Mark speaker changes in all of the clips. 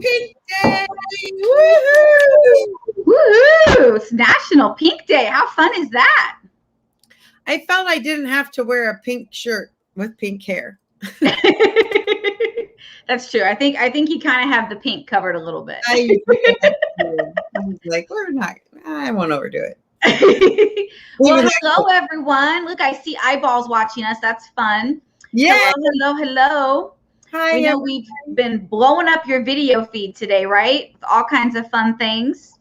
Speaker 1: Pink Day! Woohoo!
Speaker 2: Woohoo! It's National Pink Day. How fun is that?
Speaker 1: I felt I didn't have to wear a pink shirt with pink hair.
Speaker 2: That's true. I think you kind of have the pink covered a little bit.
Speaker 1: I was like, I won't overdo it.
Speaker 2: Well, hello everyone. Look, I see eyeballs watching us. That's fun.
Speaker 1: Yeah.
Speaker 2: Hello.
Speaker 1: Hi.
Speaker 2: We know we've been blowing up your video feed today, right? With all kinds of fun things.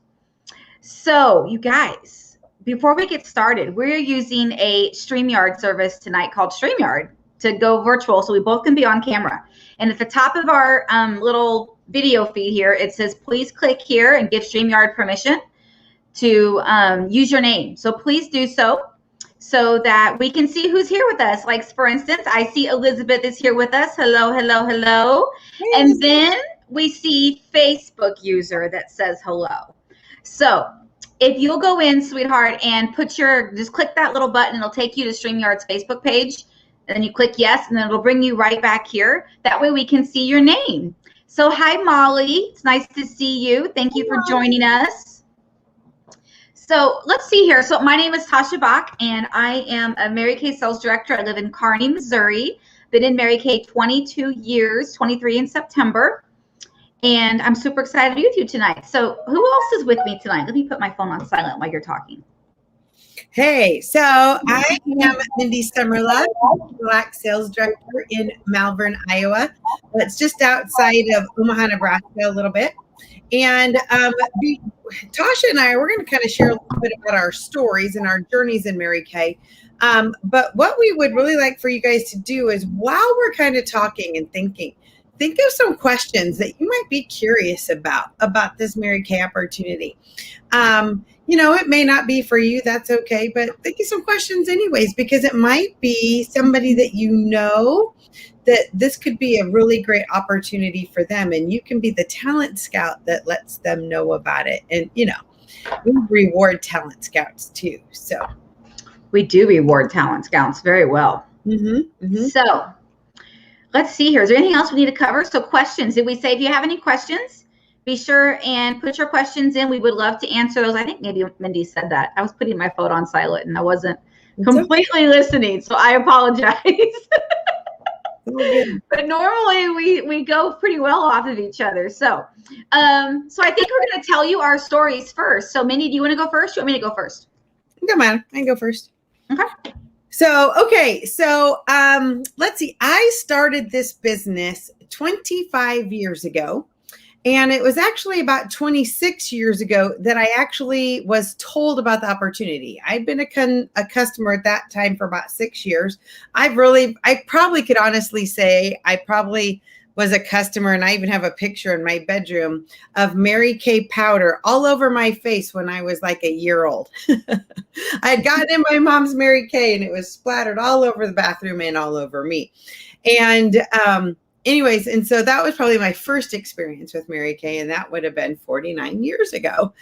Speaker 2: So, you guys, before we get started, we're using a StreamYard service tonight called StreamYard to go virtual so we both can be on camera. And at the top of our little video feed here, it says, please click here and give StreamYard permission to use your name. So please do so that we can see who's here with us. Like, for instance, I see Elizabeth is here with us. Hello. Hey. And then we see Facebook user that says hello. So if you'll go in, sweetheart, and just click that little button, it'll take you to StreamYard's Facebook page. And then you click yes, and then it'll bring you right back here. That way we can see your name. So hi, Molly. It's nice to see you. Thank you for joining us. So let's see here. So my name is Tasha Bach, and I am a Mary Kay sales director. I live in Kearney, Missouri. Been in Mary Kay 22 years, 23 in September. And I'm super excited to be with you tonight. So who else is with me tonight? Let me put my phone on silent while you're talking.
Speaker 1: Hey, so I am Mindy Summerland, Black Sales Director in Malvern, Iowa. It's just outside of Omaha, Nebraska a little bit. And Tasha and we're going to kind of share a little bit about our stories and our journeys in Mary Kay. But what we would really like for you guys to do is while we're kind of talking and thinking, think of some questions that you might be curious about this Mary Kay opportunity. It may not be for you. That's okay. But think of some questions anyways, because it might be somebody that you know that this could be a really great opportunity for them. And you can be the talent scout that lets them know about it. And, we reward talent scouts too. So
Speaker 2: we do reward talent scouts very well. So let's see here. Is there anything else we need to cover? So questions. Did we say if you have any questions, be sure and put your questions in. We would love to answer those. I think maybe Mindy said that. I was putting my phone on silent and I wasn't completely listening. So I apologize. But normally we go pretty well off of each other. So I think we're going to tell you our stories first. So Mindy, do you want to go first? Do you want me to go first?
Speaker 1: No matter. I can go first.
Speaker 2: Okay.
Speaker 1: So let's see. I started this business 25 years ago. And it was actually about 26 years ago that I actually was told about the opportunity. I've been a customer at that time for about 6 years. I probably could honestly say I probably was a customer, and I even have a picture in my bedroom of Mary Kay powder all over my face when I was like a year old. I had gotten in my mom's Mary Kay and it was splattered all over the bathroom and all over me. And anyways, and so that was probably my first experience with Mary Kay, and that would have been 49 years ago.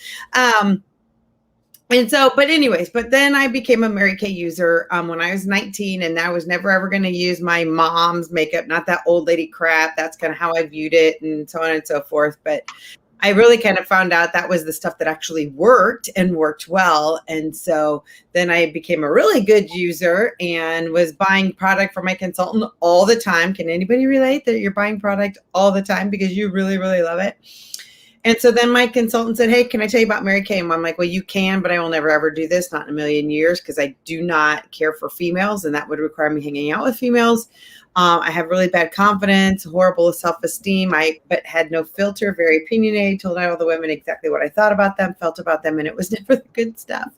Speaker 1: But then I became a Mary Kay user when I was 19, and I was never ever going to use my mom's makeup, not that old lady crap. That's kind of how I viewed it, and so on and so forth. But I really kind of found out that was the stuff that actually worked and worked well. And so then I became a really good user and was buying product from my consultant all the time. Can anybody relate that you're buying product all the time because you really, really love it? And so then my consultant said, hey, can I tell you about Mary Kay? And I'm like, well, you can, but I will never, ever do this. Not in a million years, because I do not care for females. And that would require me hanging out with females. I have really bad confidence, horrible self-esteem. But had no filter, very opinionated, told all the women exactly what I thought about them, felt about them, and it was never the good stuff.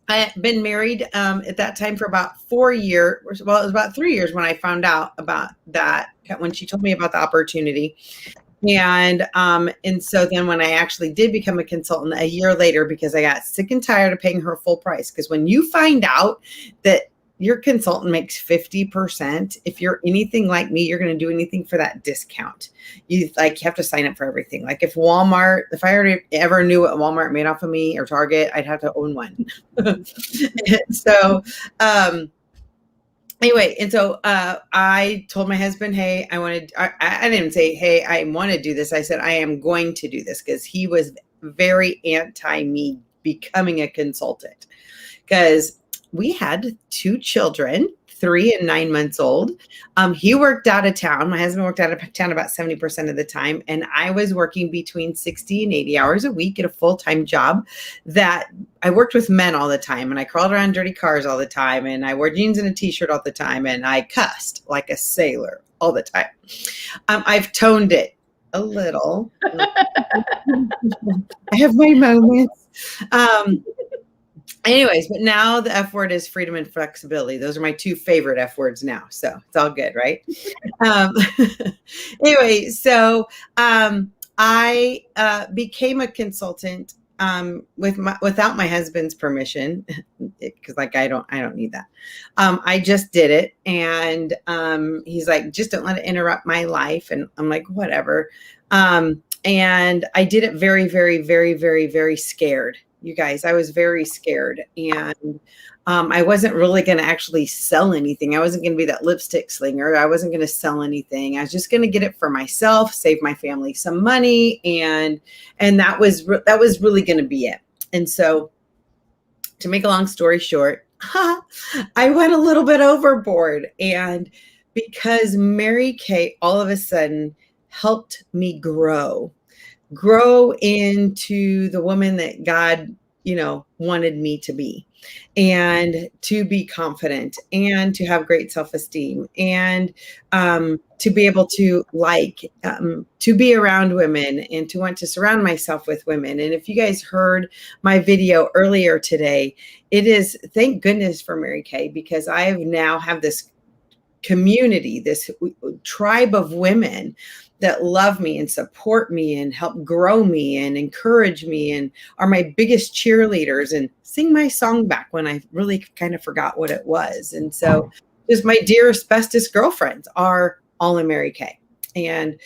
Speaker 1: I had been married at that time for about 4 years. Well, it was about 3 years when I found out about that, when she told me about the opportunity. And so then when I actually did become a consultant a year later, because I got sick and tired of paying her full price, because when you find out that your consultant makes 50%. If you're anything like me, you're going to do anything for that discount. You have to sign up for everything. Like if I already ever knew what Walmart made off of me or Target, I'd have to own one. anyway, and so I told my husband, hey, I didn't say, hey, I want to do this. I said, I am going to do this, because he was very anti me becoming a consultant, because we had 2 children, 3 and 9 months old. He worked out of town. My husband worked out of town about 70% of the time. And I was working between 60 and 80 hours a week at a full-time job that I worked with men all the time. And I crawled around dirty cars all the time. And I wore jeans and a t-shirt all the time. And I cussed like a sailor all the time. I've toned it a little. I have my moments. Anyways, but now the F word is freedom and flexibility. Those are my 2 favorite F words now. So it's all good, right? Anyway, so I became a consultant without my husband's permission, because like I don't need that. I just did it, and he's like, just don't let it interrupt my life. And I'm like, whatever. And I did it very, very, very, very, very scared. You guys, I was very scared, and I wasn't really going to actually sell anything. I wasn't going to be that lipstick slinger. I wasn't going to sell anything. I was just going to get it for myself, save my family some money, and that was really going to be it. And so, to make a long story short, I went a little bit overboard, and because Mary Kay all of a sudden helped me grow into the woman that God, wanted me to be, and to be confident, and to have great self-esteem, and to be able to to be around women, and to want to surround myself with women. And if you guys heard my video earlier today, it is, thank goodness for Mary Kay, because I now have this community, this tribe of women that love me and support me and help grow me and encourage me and are my biggest cheerleaders and sing my song back when I really kind of forgot what it was. And so just my dearest, bestest girlfriends are all in Mary Kay. And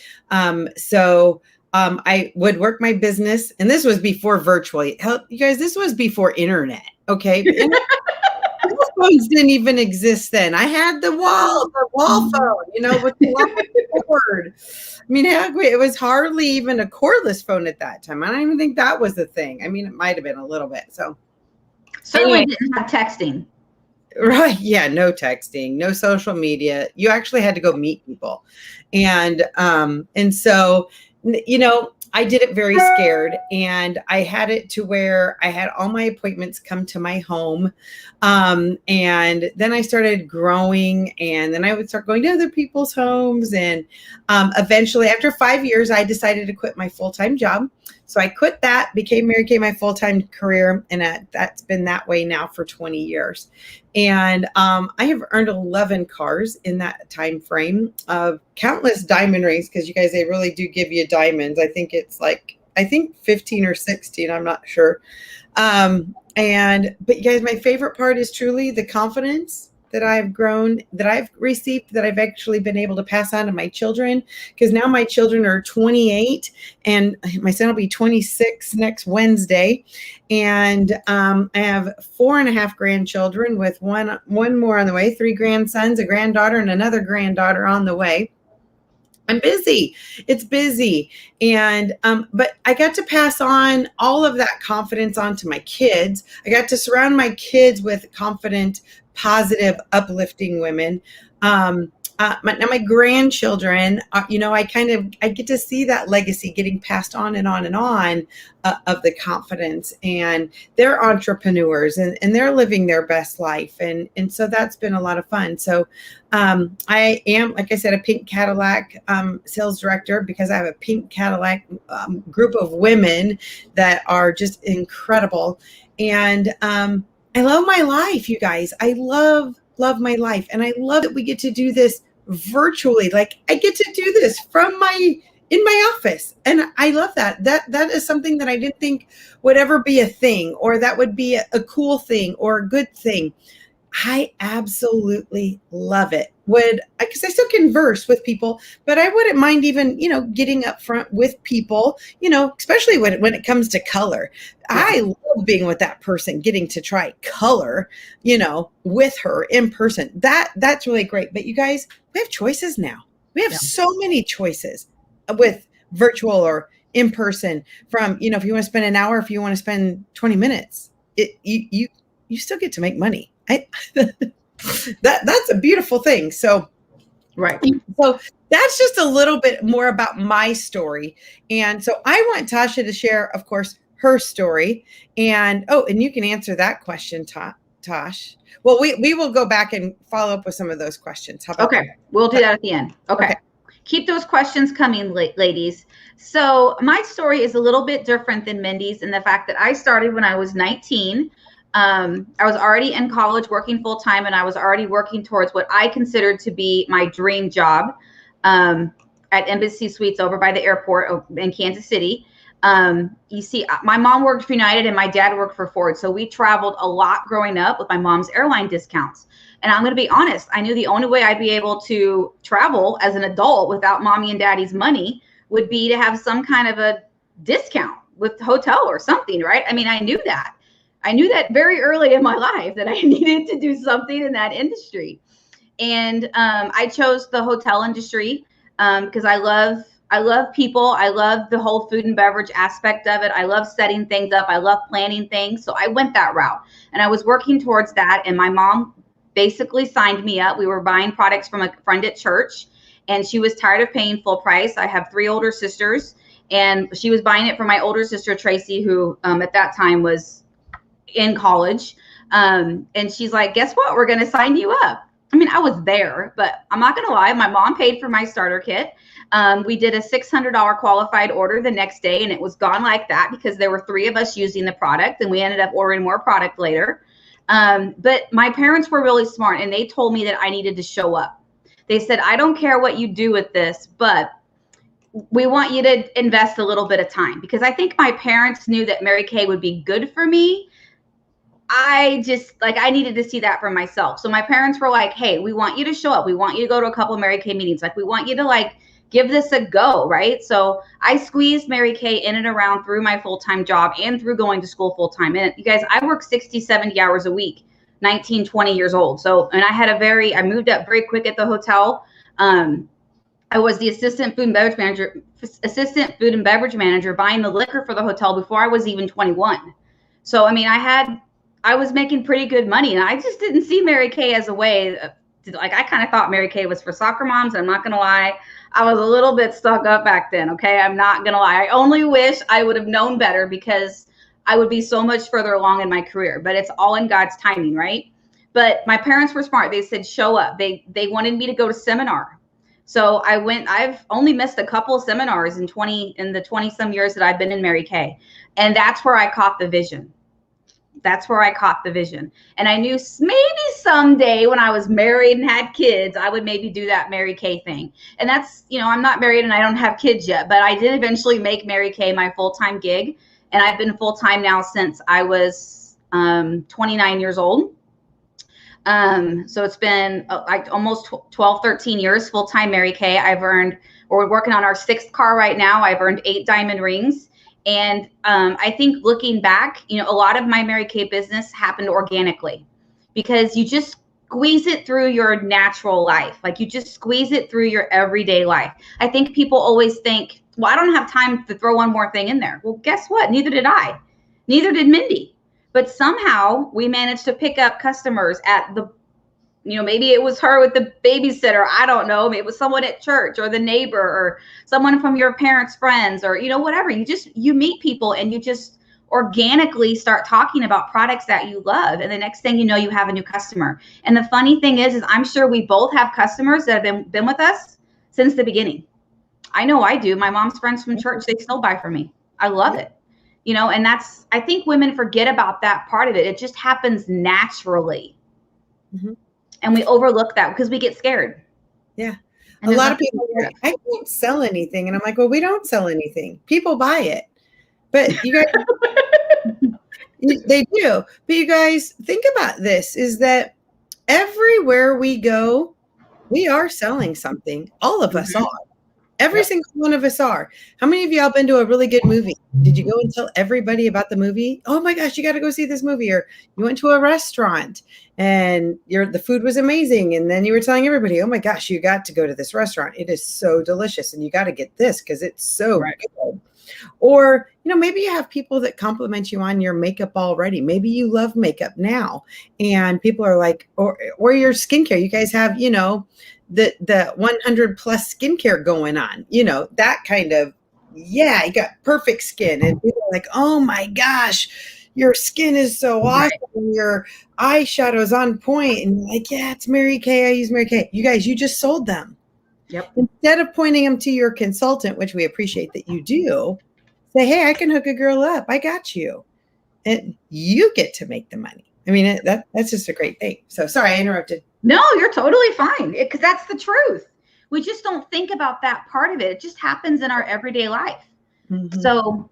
Speaker 1: so I would work my business, and this was before virtually. You guys, this was before internet, okay? Phones didn't even exist then. I had the wall phone, with the cord. I mean, it was hardly even a cordless phone at that time. I don't even think that was the thing. I mean, it might have been a little bit. So
Speaker 2: certainly didn't have texting.
Speaker 1: Right. Yeah. No texting, no social media. You actually had to go meet people. And so, I did it very scared, and I had it to where I had all my appointments come to my home. And then I started growing, and then I would start going to other people's homes. And eventually, after 5 years, I decided to quit my full-time job. So I quit that, became Mary Kay my full-time career, and that's been that way now for 20 years. And I have earned 11 cars in that time frame of countless diamond rings, because you guys, they really do give you diamonds. I think it's 15 or 16. I'm not sure. But you guys, my favorite part is truly the confidence that I've grown, that I've received, that I've actually been able to pass on to my children, because now my children are 28 and my son will be 26 next Wednesday. And I have 4.5 grandchildren, with one more on the way, 3 grandsons, a granddaughter, and another granddaughter on the way. I'm busy. It's busy. And, but I got to pass on all of that confidence onto my kids. I got to surround my kids with confident, positive, uplifting women. Now my grandchildren, I get to see that legacy getting passed on and on and on of the confidence, and they're entrepreneurs, and they're living their best life. And so that's been a lot of fun. So I am, like I said, a pink Cadillac sales director, because I have a pink Cadillac group of women that are just incredible. And I love my life, you guys. I love my life. And I love that we get to do this virtually. Like, I get to do this from in my office. And I love that. That is something that I didn't think would ever be a thing, or that would be a cool thing or a good thing. I absolutely love it. because I still converse with people, but I wouldn't mind even, getting up front with people, especially when it comes to color. I love being with that person, getting to try color, with her in person. That's really great. But you guys, we have choices now. We have so many choices with virtual or in person from, if you want to spend an hour, if you want to spend 20 minutes, you still get to make money. That's a beautiful thing. So,
Speaker 2: right.
Speaker 1: So that's just a little bit more about my story. And so I want Tasha to share, of course, her story. And you can answer that question, Tosh. Well, we will go back and follow up with some of those questions. How about that?
Speaker 2: We'll do that at the end. Okay. Keep those questions coming, ladies. So my story is a little bit different than Mindy's in the fact that I started when I was 19. I was already in college working full time, and I was already working towards what I considered to be my dream job at Embassy Suites over by the airport in Kansas City. You see, my mom worked for United and my dad worked for Ford. So we traveled a lot growing up with my mom's airline discounts. And I'm going to be honest, I knew the only way I'd be able to travel as an adult without mommy and daddy's money would be to have some kind of a discount with hotel or something, right? I mean, I knew that. I knew that very early in my life that I needed to do something in that industry. And I chose the hotel industry because I love people. I love the whole food and beverage aspect of it. I love setting things up. I love planning things. So I went that route and I was working towards that. And my mom basically signed me up. We were buying products from a friend at church and she was tired of paying full price. I have 3 older sisters and she was buying it from my older sister, Tracy, who at that time was in college. And she's like, guess what? We're going to sign you up. I mean, I was there, but I'm not going to lie. My mom paid for my starter kit. We did a $600 qualified order the next day and it was gone like that because there were 3 of us using the product and we ended up ordering more product later. But my parents were really smart and they told me that I needed to show up. They said, I don't care what you do with this, but we want you to invest a little bit of time because I think my parents knew that Mary Kay would be good for me. I needed to see that for myself. So my parents were like, hey, we want you to show up. We want you to go to a couple of Mary Kay meetings. Like we want you to give this a go, right? So I squeezed Mary Kay in and around through my full-time job and through going to school full-time. And you guys, I work 60, 70 hours a week, 19, 20 years old. So, and I moved up very quick at the hotel. I was the assistant food and beverage manager buying the liquor for the hotel before I was even 21. So, I mean, I was making pretty good money and I just didn't see Mary Kay as a way to, I kind of thought Mary Kay was for soccer moms. I'm not going to lie. I was a little bit stuck up back then. Okay. I'm not going to lie. I only wish I would have known better because I would be so much further along in my career, but it's all in God's timing. Right. But my parents were smart. They said, show up. They wanted me to go to seminar. So I went. I've only missed a couple of seminars in the 20 some years that I've been in Mary Kay. And that's where I caught the vision. And I knew maybe someday when I was married and had kids, I would maybe do that Mary Kay thing. And that's, I'm not married and I don't have kids yet, but I did eventually make Mary Kay my full-time gig. And I've been full-time now since I was 29 years old. So it's been almost 12, 13 years full-time Mary Kay. We're working on our 6th car right now. I've earned 8 diamond rings. And I think looking back, a lot of my Mary Kay business happened organically because you just squeeze it through your natural life. Like you just squeeze it through your everyday life. I think people always think, well, I don't have time to throw one more thing in there. Well, guess what? Neither did I. Neither did Mindy. But somehow we managed to pick up customers at maybe it was her with the babysitter. I don't know. Maybe it was someone at church or the neighbor or someone from your parents' friends or, whatever. You meet people and you just organically start talking about products that you love. And the next thing you know, you have a new customer. And the funny thing is I'm sure we both have customers that have been with us since the beginning. I know I do. My mom's friends from church, they still buy from me. I love it. And I think women forget about that part of it. It just happens naturally. Mm-hmm. And we overlook that because we get scared.
Speaker 1: Yeah. A lot of people are like, I can't sell anything. And I'm like, well, we don't sell anything. People buy it. But you guys, they do. But you guys, think about this, is that everywhere we go, we are selling something. All of us
Speaker 2: Mhm.
Speaker 1: are. Every
Speaker 2: Yep.
Speaker 1: single one of us are. How many of y'all been to a really good movie? Did you go and tell everybody about the movie? Oh my gosh, you got to go see this movie. Or you went to a restaurant and the food was amazing. And then you were telling everybody, oh my gosh, you got to go to this restaurant. It is so delicious. And you got to get this because it's so good. Or, maybe you have people that compliment you on your makeup already. Maybe you love makeup now. And people are like, or your skincare. You guys have, the 100 plus skincare going on, that kind of, yeah, you got perfect skin. And people are like, oh my gosh, your skin is so awesome. Right. Your eyeshadow's on point. And like, yeah, it's Mary Kay. I use Mary Kay. You guys, you just sold them.
Speaker 2: Yep.
Speaker 1: Instead of pointing them to your consultant, which we appreciate that you do, say, hey, I can hook a girl up. I got you. And you get to make the money. I mean, that's just a great thing. So sorry, I interrupted.
Speaker 2: No, you're totally fine, because that's the truth. We just don't think about that part of it. It just happens in our everyday life. Mm-hmm. So,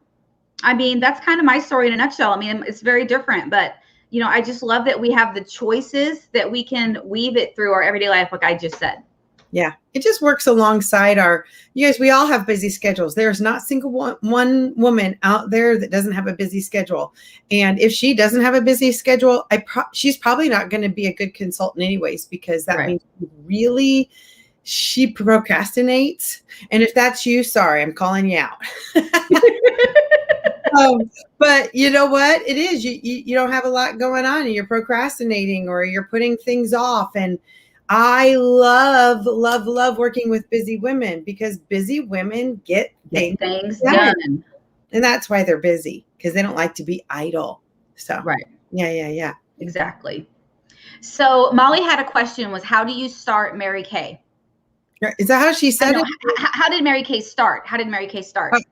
Speaker 2: I mean, that's kind of my story in a nutshell. I mean, it's very different, but I just love that we have the choices that we can weave it through our everyday life, like I just said.
Speaker 1: Yeah, it just works alongside you guys, we all have busy schedules. There's not single one woman out there that doesn't have a busy schedule. And if she doesn't have a busy schedule, she's probably not going to be a good consultant anyways, because that means she procrastinates. And if that's you, sorry, I'm calling you out. But you know what? It is, you don't have a lot going on and you're procrastinating or you're putting things off. And I love working with busy women because busy women get things done. And that's why they're busy, because they don't like to be idle. So, yeah.
Speaker 2: Exactly. So Molly had a question, was how do you start Mary Kay?
Speaker 1: Is that how she said it?
Speaker 2: How did Mary Kay start?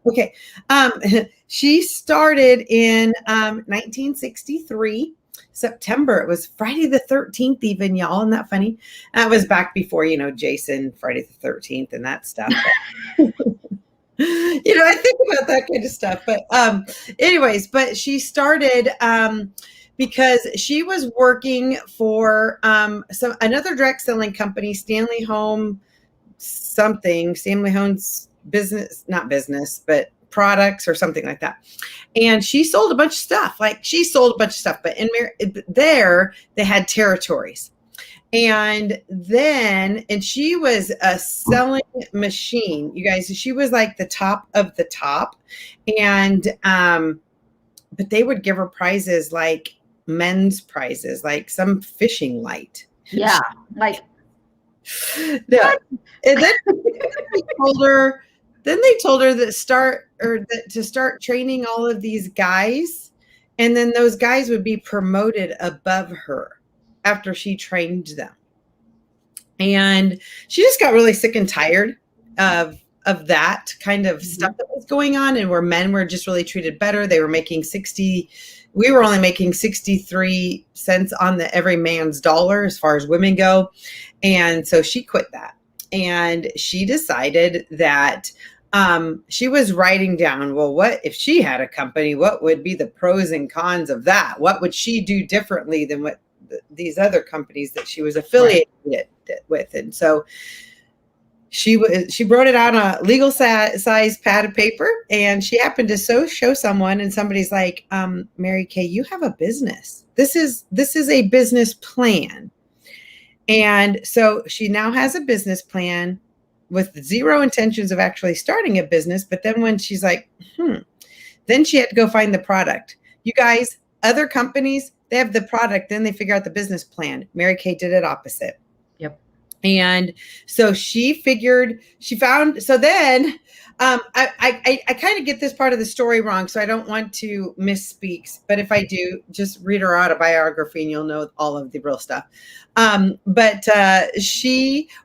Speaker 1: Okay. She started in 1963. September. It was Friday the 13th even, y'all. Isn't that funny? That was back before, Jason, Friday the 13th and that stuff. I think about that kind of stuff. But anyways, but she started because she was working for another direct selling company, Stanley Home's business, not business, but products or something like that. And she sold a bunch of stuff. But there they had territories. And she was a selling machine, you guys. She was like the top of the top. And, but they would give her prizes, like men's prizes, like some fishing light.
Speaker 2: Yeah. Like,
Speaker 1: yeah. And then they told her to start training all of these guys, and then those guys would be promoted above her after she trained them. And she just got really sick and tired of that kind of stuff that was going on, and where men were just really treated better. They were making we were only making 63 cents on every man's dollar as far as women go. And so she quit that. And she decided that she was writing down, well, what if she had a company? What would be the pros and cons of that? What would she do differently than what these other companies that she was affiliated with? And so she wrote it out on a legal size pad of paper, and she happened to show someone, and somebody's like, Mary Kay, you have a business. This is a business plan. And so she now has a business plan with zero intentions of actually starting a business. But then when she's like, then she had to go find the product. You guys, other companies, they have the product, then they figure out the business plan. Mary Kay did it opposite.
Speaker 2: Yep.
Speaker 1: And so I kind of get this part of the story wrong, so I don't want to misspeak. But if I do, just read her autobiography and you'll know all of the real stuff. But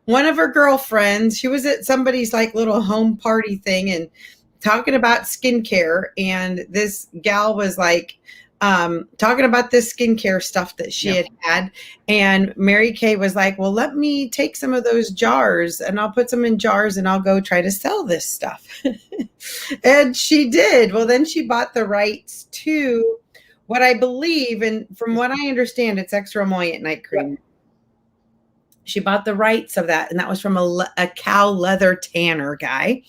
Speaker 1: one of her girlfriends, she was at somebody's like little home party thing and talking about skincare. And this gal was like, talking about this skincare stuff that she had. And Mary Kay was like, well, let me take some of those jars and I'll put them in jars and I'll go try to sell this stuff. And she did. Well, then she bought the rights to what I believe, and from what I understand, it's extra emollient night cream. She bought the rights of that, and that was from a cow leather tanner guy.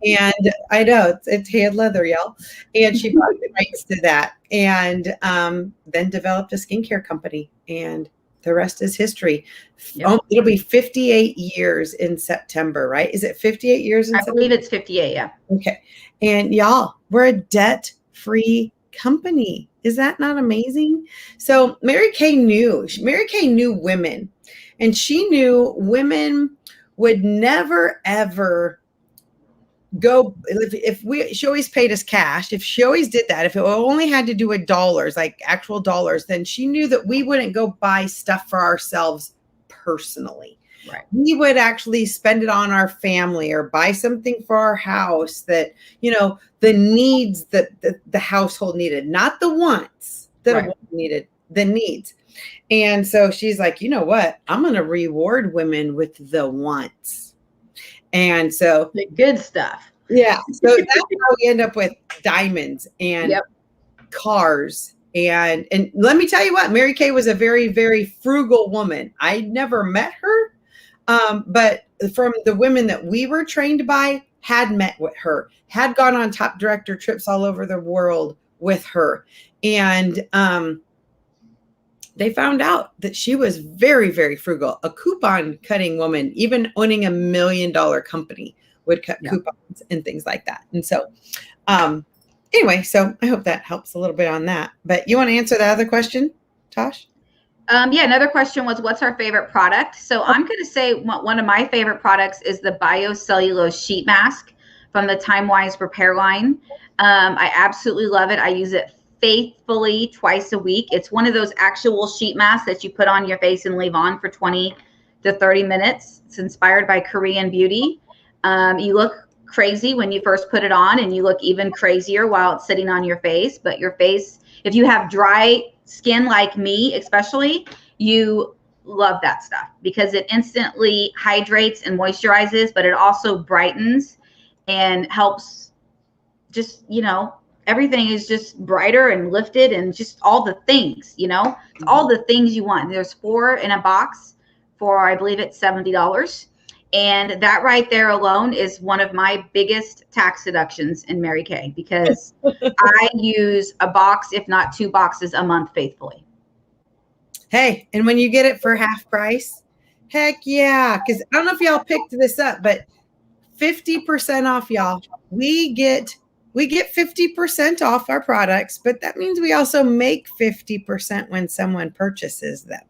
Speaker 1: And I know it's hand leather, y'all. And she bought the rights to that, and then developed a skincare company. And the rest is history.
Speaker 2: Yep.
Speaker 1: It'll be 58 years in September, right? Is it 58 years in September?
Speaker 2: I believe it's 58, yeah.
Speaker 1: Okay. And y'all, we're a debt-free company. Is that not amazing? So Mary Kay knew women, and she knew women would never, ever go she always paid us cash. If she always did that, if it only had to do with dollars, like actual dollars, then she knew that we wouldn't go buy stuff for ourselves personally.
Speaker 2: Right.
Speaker 1: We would actually spend it on our family or buy something for our house that, the needs that the household needed, not the wants that a woman needed, the needs. And so she's like, you know what? I'm going to reward women with the wants. And so
Speaker 2: the good stuff.
Speaker 1: Yeah. So that's how we end up with diamonds and cars. And let me tell you what, Mary Kay was a very, very frugal woman. I never met her. But from the women that we were trained by, had met with her, had gone on top director trips all over the world with her. And they found out that she was very, very frugal, a coupon cutting woman. Even owning $1 million company would cut coupons and things like that. And so anyway, so I hope that helps a little bit on that. But you want to answer that other question, Tosh?
Speaker 2: Another question was, what's our favorite product? So I'm going to say one of my favorite products is the biocellulose sheet mask from the Time Wise Repair line. I absolutely love it. I use it faithfully twice a week. It's one of those actual sheet masks that you put on your face and leave on for 20 to 30 minutes. It's inspired by Korean beauty. You look crazy when you first put it on, and you look even crazier while it's sitting on your face. But your face, if you have dry skin like me, especially, you love that stuff because it instantly hydrates and moisturizes, but it also brightens and helps just, everything is just brighter and lifted and just all the things, it's all the things you want. There's 4 in a box for, I believe it's $70. And that right there alone is one of my biggest tax deductions in Mary Kay, because I use a box, if not 2 boxes a month faithfully.
Speaker 1: Hey, and when you get it for half price, heck yeah. Because I don't know if y'all picked this up, but 50% off, y'all. We get 50% off our products, but that means we also make 50% when someone purchases them.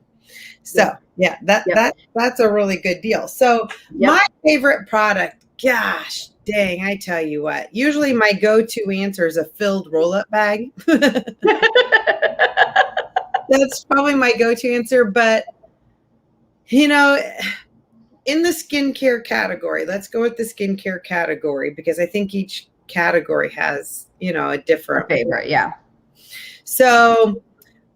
Speaker 1: So that's a really good deal. So my favorite product, gosh dang, I tell you what, usually my go-to answer is a filled roll-up bag. That's probably my go-to answer. But, in the skincare category, let's go with the skincare category, because I think each category has, a different
Speaker 2: favorite. Yeah.
Speaker 1: So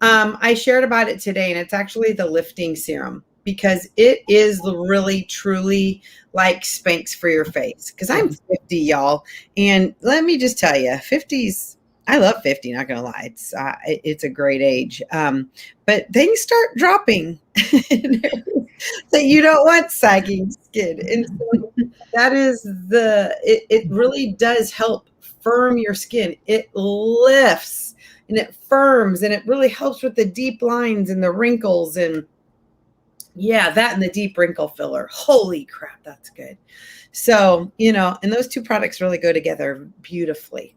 Speaker 1: I shared about it today, and it's actually the lifting serum, because it is really, truly like Spanx for your face. Because I'm 50, y'all. And let me just tell you, 50s, I love 50, not going to lie. It's a great age. But things start dropping. So you don't want sagging skin. And so that is it really does help firm your skin. It lifts and it firms, and it really helps with the deep lines and the wrinkles, and that and the deep wrinkle filler. Holy crap, that's good. So, and those 2 products really go together beautifully.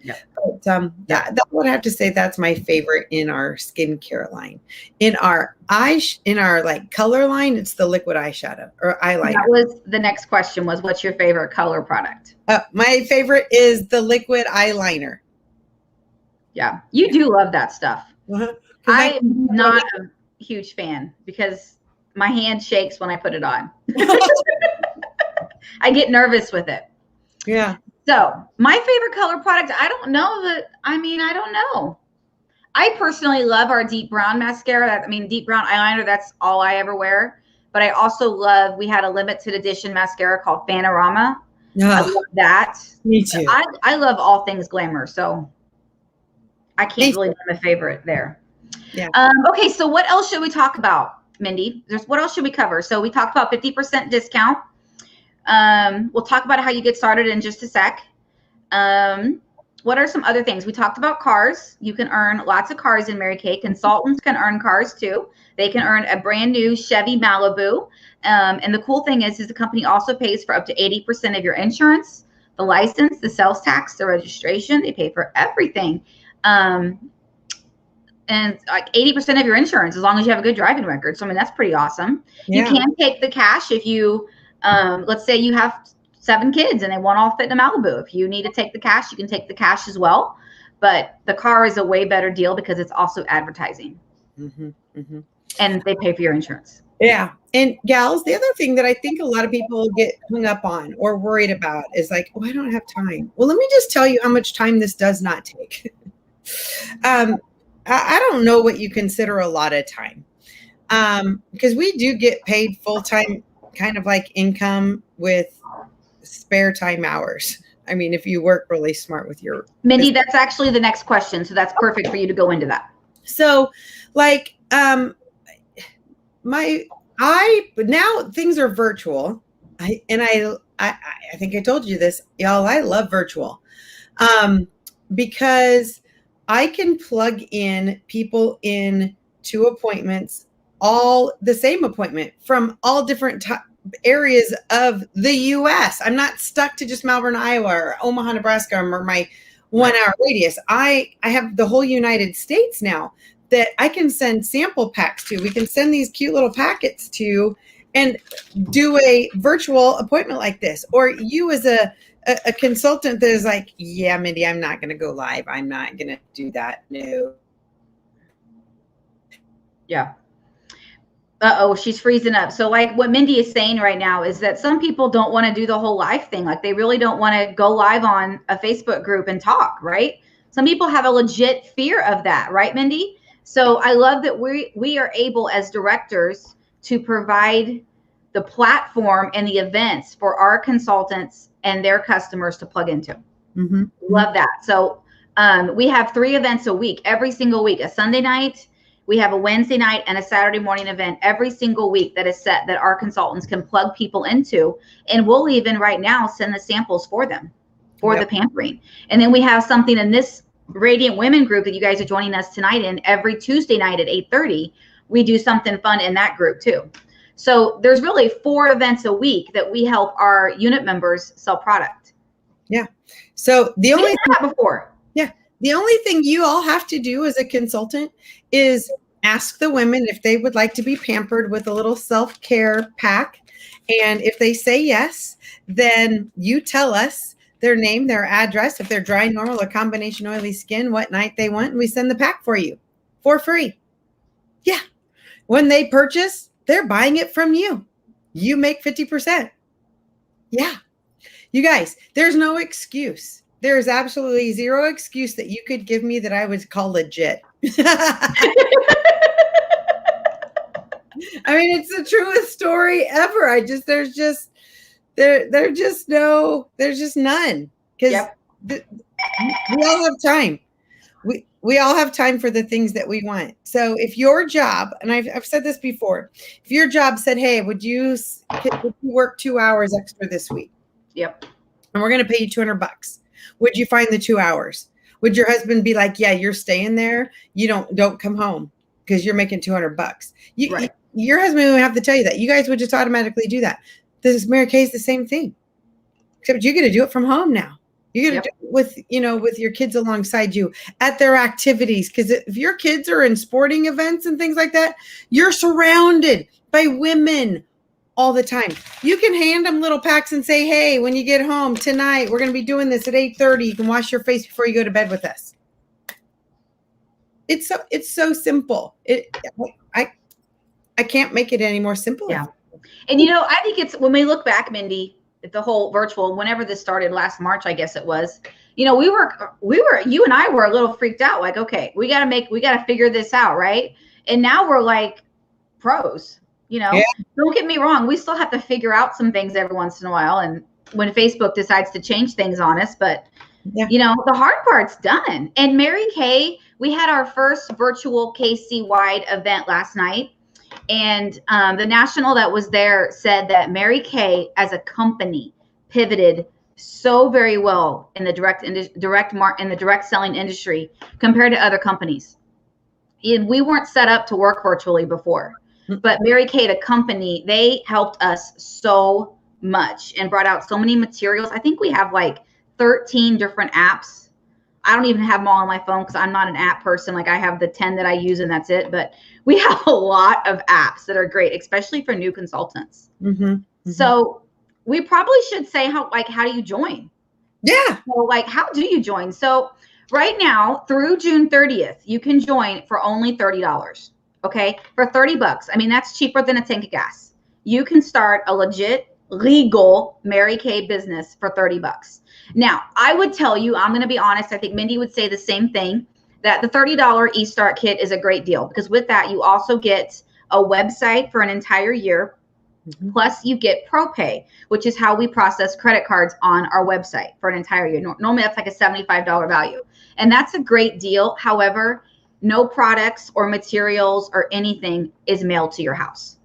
Speaker 1: Yeah. But that's what I have to say. That's my favorite in our skincare line. In our like color line, it's the liquid eyeshadow or eyeliner.
Speaker 2: That was the next question, was what's your favorite color product?
Speaker 1: My favorite is the liquid eyeliner.
Speaker 2: Yeah, you do love that stuff. I'm not a huge fan because my hand shakes when I put it on. I get nervous with it.
Speaker 1: Yeah.
Speaker 2: So my favorite color product, I don't know. I personally love our deep brown mascara. Deep brown eyeliner, that's all I ever wear. But I also love, we had a limited edition mascara called Panorama. I love that.
Speaker 1: Me too.
Speaker 2: I love all things glamour. So I can't really name a favorite there.
Speaker 1: Yeah.
Speaker 2: Okay, so what else should we talk about? Mindy, what else should we cover? So we talked about 50% discount. We'll talk about how you get started in just a sec. What are some other things? We talked about cars. You can earn lots of cars in Mary Kay. Consultants can earn cars too. They can earn a brand new Chevy Malibu. And the cool thing is the company also pays for up to 80% of your insurance, the license, the sales tax, the registration. They pay for everything. And like 80% of your insurance, as long as you have a good driving record. So, I mean, that's pretty awesome. Yeah. You can take the cash if you, let's say you have 7 kids and they want all fit in a Malibu. If you need to take the cash, you can take the cash as well. But the car is a way better deal because it's also advertising. Mm-hmm, mm-hmm. And they pay for your insurance.
Speaker 1: Yeah. And gals, the other thing that I think a lot of people get hung up on or worried about is like, oh, I don't have time. Well, let me just tell you how much time this does not take. I don't know what you consider a lot of time. Because we do get paid full-time kind of like income with spare time hours. I mean, if you work really smart with your
Speaker 2: Mindy, that's actually the next question. So that's perfect for you to go into that.
Speaker 1: So like, but now things are virtual. I think I told you this, y'all, I love virtual. Because I can plug in people in to appointments, all the same appointment from all different areas of the U.S. I'm not stuck to just Malvern, Iowa or Omaha, Nebraska or my 1 hour radius. I have the whole United States now that I can send sample packs to. We can send these cute little packets to and do a virtual appointment like this. Or you as a consultant that is like, yeah, Mindy, I'm not going to go live. I'm not going to do that. No.
Speaker 2: Yeah. Uh-oh, she's freezing up. So like what Mindy is saying right now is that some people don't want to do the whole live thing. Like they really don't want to go live on a Facebook group and talk, right? Some people have a legit fear of that, right, Mindy? So I love that we are able as directors to provide the platform and the events for our consultants and their customers to plug into. Mm-hmm. Love that. So we have 3 events a week, every single week, a Sunday night. We have a Wednesday night and a Saturday morning event every single week that is set that our consultants can plug people into. And we'll even right now send the samples for them for the pampering. And then we have something in this Radiant Women group that you guys are joining us tonight in every Tuesday night at 8:30. We do something fun in that group too. So there's really 4 events a week that we help our unit members sell product.
Speaker 1: Yeah. So the only
Speaker 2: the
Speaker 1: only thing you all have to do as a consultant is ask the women if they would like to be pampered with a little self-care pack. And if they say yes, then you tell us their name, their address, if they're dry, normal, or combination oily skin, what night they want, and we send the pack for you for free. Yeah. When they purchase, they're buying it from you. You make 50%. Yeah. You guys, there's no excuse. There is absolutely zero excuse that you could give me that I would call legit. I mean, it's the truest story ever. There's just none. Because we all have time. We all have time for the things that we want. So if your job, and I've said this before, if your job said, hey, would you work 2 hours extra this week?
Speaker 2: Yep.
Speaker 1: And we're going to pay you $200. Would you find the 2 hours? Would your husband be like, yeah, you're staying there. You don't come home because you're making $200. Your husband would have to tell you that. You guys would just automatically do that. This Mary Kay is the same thing, except you're going to do it from home now. You're going to do it with your kids alongside you at their activities. Because if your kids are in sporting events and things like that, you're surrounded by women all the time. You can hand them little packs and say, hey, when you get home tonight, we're going to be doing this at 8:30. You can wash your face before you go to bed with us. It's so simple. I can't make it any more simple.
Speaker 2: Yeah. And I think it's when we look back, Mindy, at the whole virtual, whenever this started last March, I guess it was, we were, you and I were a little freaked out. Like, okay, we got to figure this out. Right. And now we're like pros. Don't get me wrong. We still have to figure out some things every once in a while. And when Facebook decides to change things on us, but the hard part's done. And Mary Kay, we had our first virtual KC-wide event last night. And the national that was there said that Mary Kay as a company pivoted so very well in the direct selling industry compared to other companies. And we weren't set up to work virtually before, but Mary Kay, the company, they helped us so much and brought out so many materials. I think we have like 13 different apps. I don't even have them all on my phone because I'm not an app person. Like I have the 10 that I use and that's it. But we have a lot of apps that are great, especially for new consultants. So we probably should say how do you join?
Speaker 1: Yeah.
Speaker 2: So how do you join? So right now through June 30th, you can join for only $30. Okay. For $30. I mean, that's cheaper than a tank of gas. You can start a legit, legal Mary Kay business for $30. Now, I would tell you, I'm going to be honest. I think Mindy would say the same thing, that the $30 eStart kit is a great deal because with that, you also get a website for an entire year. Plus you get ProPay, which is how we process credit cards on our website for an entire year. Normally that's like a $75 value. And that's a great deal. However, no products or materials or anything is mailed to your house.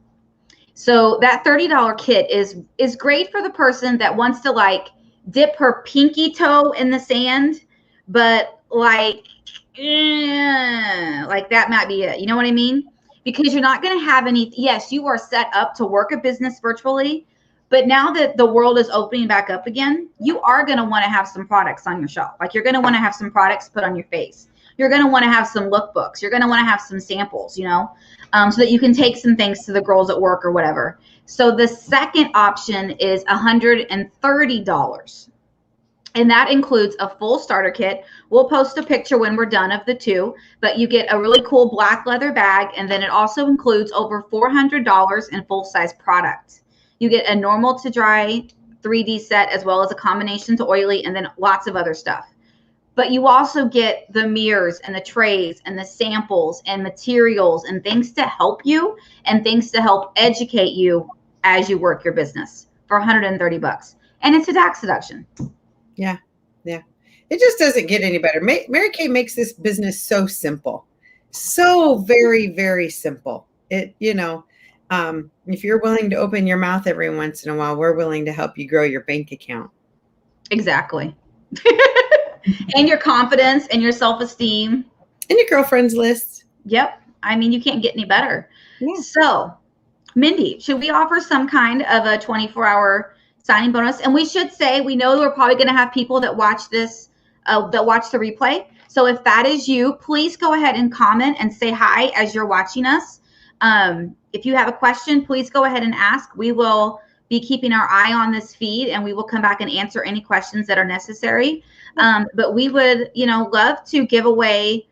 Speaker 2: So that $30 kit is great for the person that wants to dip her pinky toe in the sand, but that might be it. You know what I mean? Because you're not going to have any, yes, you are set up to work a business virtually, but now that the world is opening back up again, you are going to want to have some products on your shelf. You're going to want to have some products put on your face. You're going to want to have some lookbooks. You're going to want to have some samples, so that you can take some things to the girls at work or whatever. So the second option is $130. And that includes a full starter kit. We'll post a picture when we're done of the two, but you get a really cool black leather bag. And then it also includes over $400 in full-size product. You get a normal to dry 3D set as well as a combination to oily and then lots of other stuff. But you also get the mirrors and the trays and the samples and materials and things to help you and things to help educate you as you work your business for $130. And it's a tax deduction.
Speaker 1: Yeah. Yeah. It just doesn't get any better. Mary Kay makes this business so simple, so very, very simple. If you're willing to open your mouth every once in a while, we're willing to help you grow your bank account.
Speaker 2: Exactly. And your confidence and your self-esteem.
Speaker 1: And your girlfriend's list.
Speaker 2: Yep. I mean, you can't get any better.
Speaker 1: Yeah.
Speaker 2: So, Mindy, should we offer some kind of a 24-hour signing bonus? And we should say, we know we're probably going to have people that watch this, that watch the replay. So if that is you, please go ahead and comment and say hi as you're watching us. If you have a question, please go ahead and ask. We will be keeping our eye on this feed and we will come back and answer any questions that are necessary. But we would, love to give away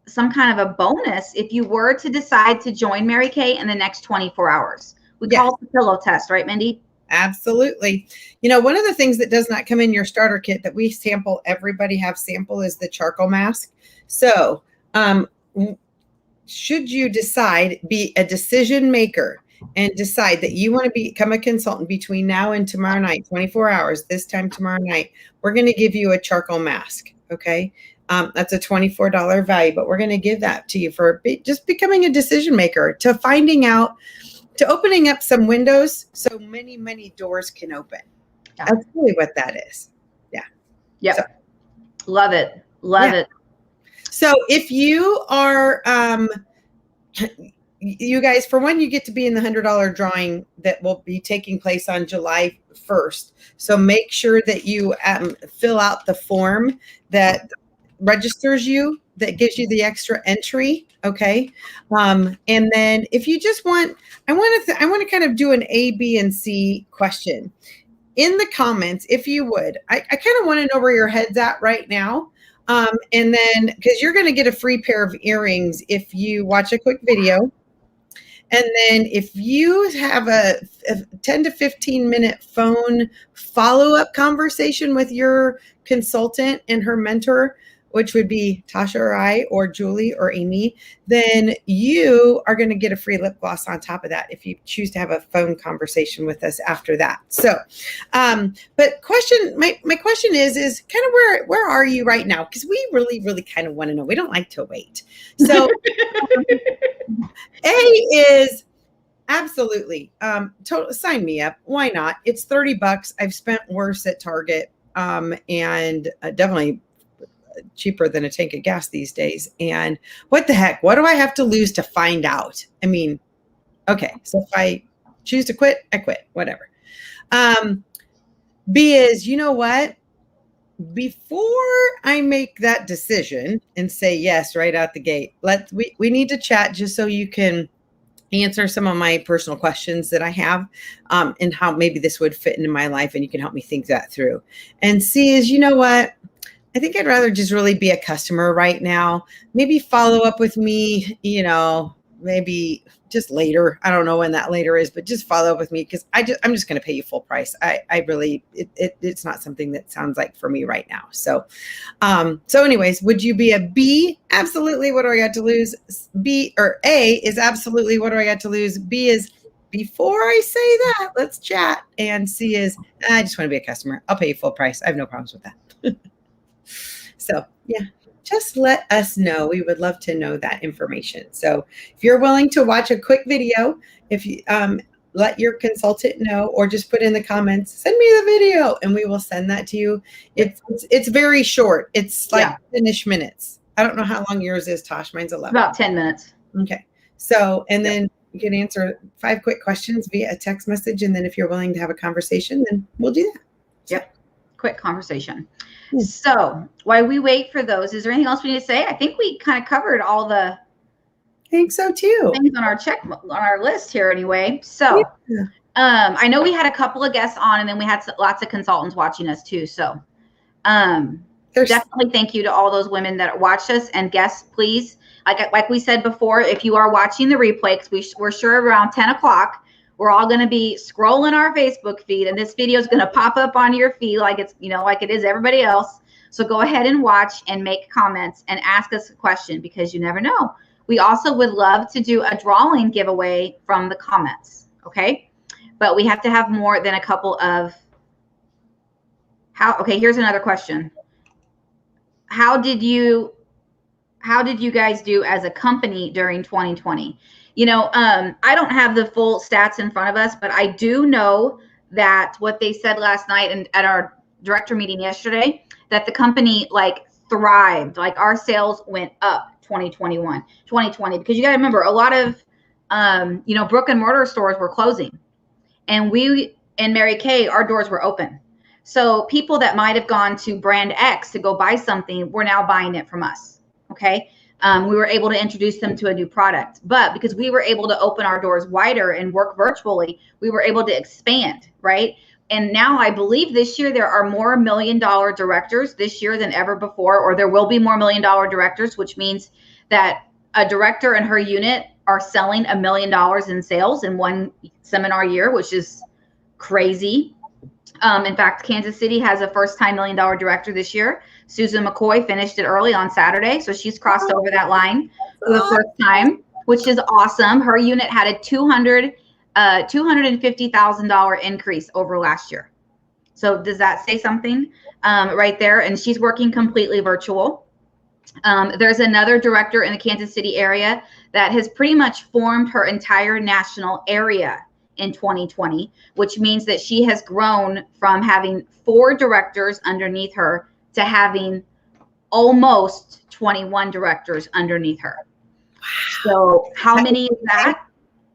Speaker 2: some kind of a bonus if you were to decide to join Mary Kay in the next 24 hours. We call it the pillow test, right, Mindy?
Speaker 1: Absolutely. One of the things that does not come in your starter kit that we sample, everybody have sample, is the charcoal mask. So should you be a decision maker and decide that you want to become a consultant between now and tomorrow night, 24 hours, this time tomorrow night, we're going to give you a charcoal mask. Okay. That's a $24 value, but we're going to give that to you for just becoming a decision maker, to finding out, to opening up some windows so many, many doors can open. Yeah. That's really what that is. Yeah.
Speaker 2: Yep. So, love it. Love it.
Speaker 1: So if you are, you guys, for one, you get to be in the $100 drawing that will be taking place on July 1st. So make sure that you fill out the form that registers you, that gives you the extra entry. Okay. And then if you just want, I want to kind of do an A, B, and C question in the comments. If you would, I kind of want to know where your head's at right now. And then, because you're going to get a free pair of earrings if you watch a quick video. And then if you have a 10 to 15 minute phone follow-up conversation with your consultant and her mentor, which would be Tasha or I or Julie or Amy, then you are going to get a free lip gloss on top of that if you choose to have a phone conversation with us after that. So, but my question is kind of where are you right now? Because we really, really kind of want to know. We don't like to wait. So A is, Absolutely. Sign me up. Why not? It's $30. I've spent worse at Target, and definitely cheaper than a tank of gas these days. And what the heck? What do I have to lose to find out? I mean, okay, so if I choose to quit, I quit. Whatever. B is, you know what? Before I make that decision and say yes right out the gate, we need to chat just so you can answer some of my personal questions that I have, and how maybe this would fit into my life, and you can help me think that through. And C is, you know what? I think I'd rather just really be a customer right now. Maybe follow up with me, maybe just later. I don't know when that later is, but just follow up with me, because I'm just going to pay you full price. It's not something that sounds like for me right now. So anyways, would you be a B? Absolutely. What do I got to lose? B or A is absolutely. What do I got to lose? B is, before I say that, let's chat. And C is, I just want to be a customer. I'll pay you full price. I have no problems with that. So yeah, just let us know. We would love to know that information. So if you're willing to watch a quick video, if you let your consultant know, or just put in the comments, send me the video, and we will send that to you. It's very short. It's like 10-ish minutes. I don't know how long yours is, Tosh. Mine's 11.
Speaker 2: About 10 minutes.
Speaker 1: Okay. So, and then you can answer 5 quick questions via a text message. And then if you're willing to have a conversation, then we'll do that.
Speaker 2: Yep. Quick conversation. So while we wait for those, is there anything else we need to say? I think we kind of covered all the
Speaker 1: I think so too.
Speaker 2: things on our list here anyway. So I know we had a couple of guests on, and then we had lots of consultants watching us too. So definitely thank you to all those women that watched us, and guests, please, like we said before, if you are watching the replay, because we're sure around 10 o'clock, we're all going to be scrolling our Facebook feed, and this video is going to pop up on your feed like it's, like it is everybody else. So go ahead and watch and make comments and ask us a question, because you never know. We also would love to do a drawing giveaway from the comments. Okay. But we have to have more than a couple of okay. Here's another question. How did you guys do as a company during 2020? I don't have the full stats in front of us, but I do know that what they said last night and at our director meeting yesterday, that the company thrived, our sales went up 2020, because you got to remember, a lot of, brick and mortar stores were closing, and we in Mary Kay, our doors were open. So people that might have gone to brand X to go buy something were now buying it from us. Okay. We were able to introduce them to a new product, but because we were able to open our doors wider and work virtually, we were able to expand, right? And now I believe this year there are more $1 million directors this year than ever before, or there will be more $1 million directors, which means that a director and her unit are selling $1 million in sales in one seminar year, which is crazy. In fact, Kansas City has a first-time $1 million director this year. Susan McCoy finished it early on Saturday, so she's crossed over that line for the first time, which is awesome. Her unit had a $250,000 increase over last year. So does that say something right there? And she's working completely virtual. There's another director in the Kansas City area that has pretty much formed her entire national area in 2020, which means that she has grown from having 4 directors underneath her to having almost 21 directors underneath her. So how many is that?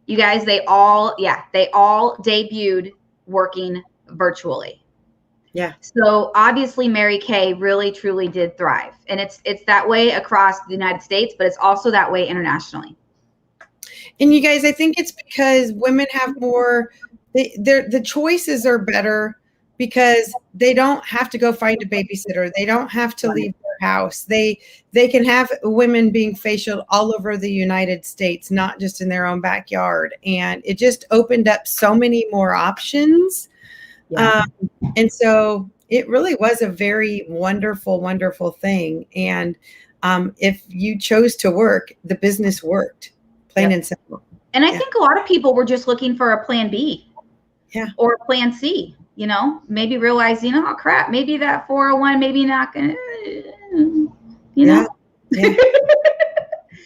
Speaker 2: You guys, they all debuted working virtually.
Speaker 1: Yeah.
Speaker 2: So obviously Mary Kay really truly did thrive. And it's that way across the United States, but it's also that way internationally.
Speaker 1: And you guys, I think it's because women have more, the choices are better, because they don't have to go find a babysitter. They don't have to leave their house. They can have women being facialed all over the United States, not just in their own backyard. And it just opened up so many more options. Yeah. And so it really was a very wonderful, wonderful thing. And if you chose to work, the business worked, plain and simple.
Speaker 2: And I think a lot of people were just looking for a plan B, or a plan C. Maybe realizing, oh crap, maybe that 401, maybe not gonna,
Speaker 1: Yeah.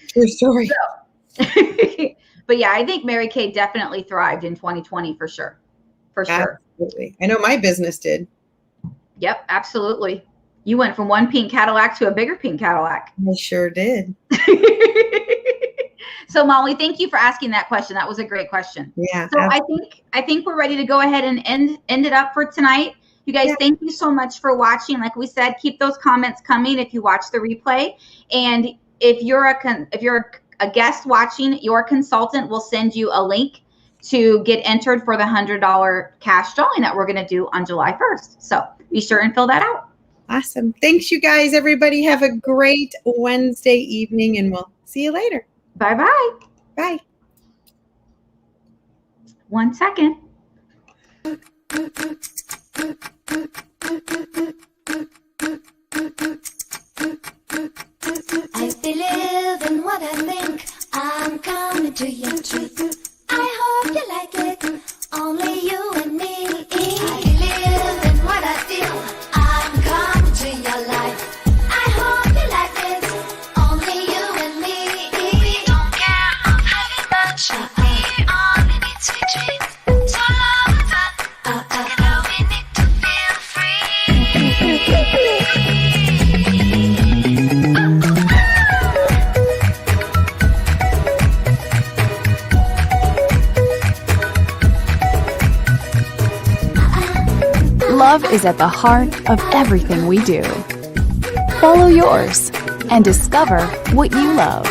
Speaker 1: True story.
Speaker 2: But yeah, I think Mary Kay definitely thrived in 2020 for sure. For sure.
Speaker 1: Absolutely. I know my business did.
Speaker 2: Yep, absolutely. You went from one pink Cadillac to a bigger pink Cadillac.
Speaker 1: I sure did.
Speaker 2: So Molly, thank you for asking that question. That was a great question.
Speaker 1: Yeah.
Speaker 2: So I think we're ready to go ahead and end it up for tonight. You guys, thank you so much for watching. Like we said, keep those comments coming if you watch the replay. And if you're a guest watching, your consultant will send you a link to get entered for the $100 cash drawing that we're going to do on July 1st. So be sure and fill that out.
Speaker 1: Awesome. Thanks, you guys. Everybody have a great Wednesday evening, and we'll see you later.
Speaker 2: Bye-bye.
Speaker 1: Bye.
Speaker 2: 1 second.
Speaker 3: I believe in what I think. I'm coming to your truth. I hope you like it. Only you and me. I believe in what I feel. I'm coming to your life. I hope you like it. Only you and me. We don't care of having much. We only need sweet dreams. So love and fun. Together we need to feel free.
Speaker 4: Love is at the heart of everything we do. Follow yours and discover what you love.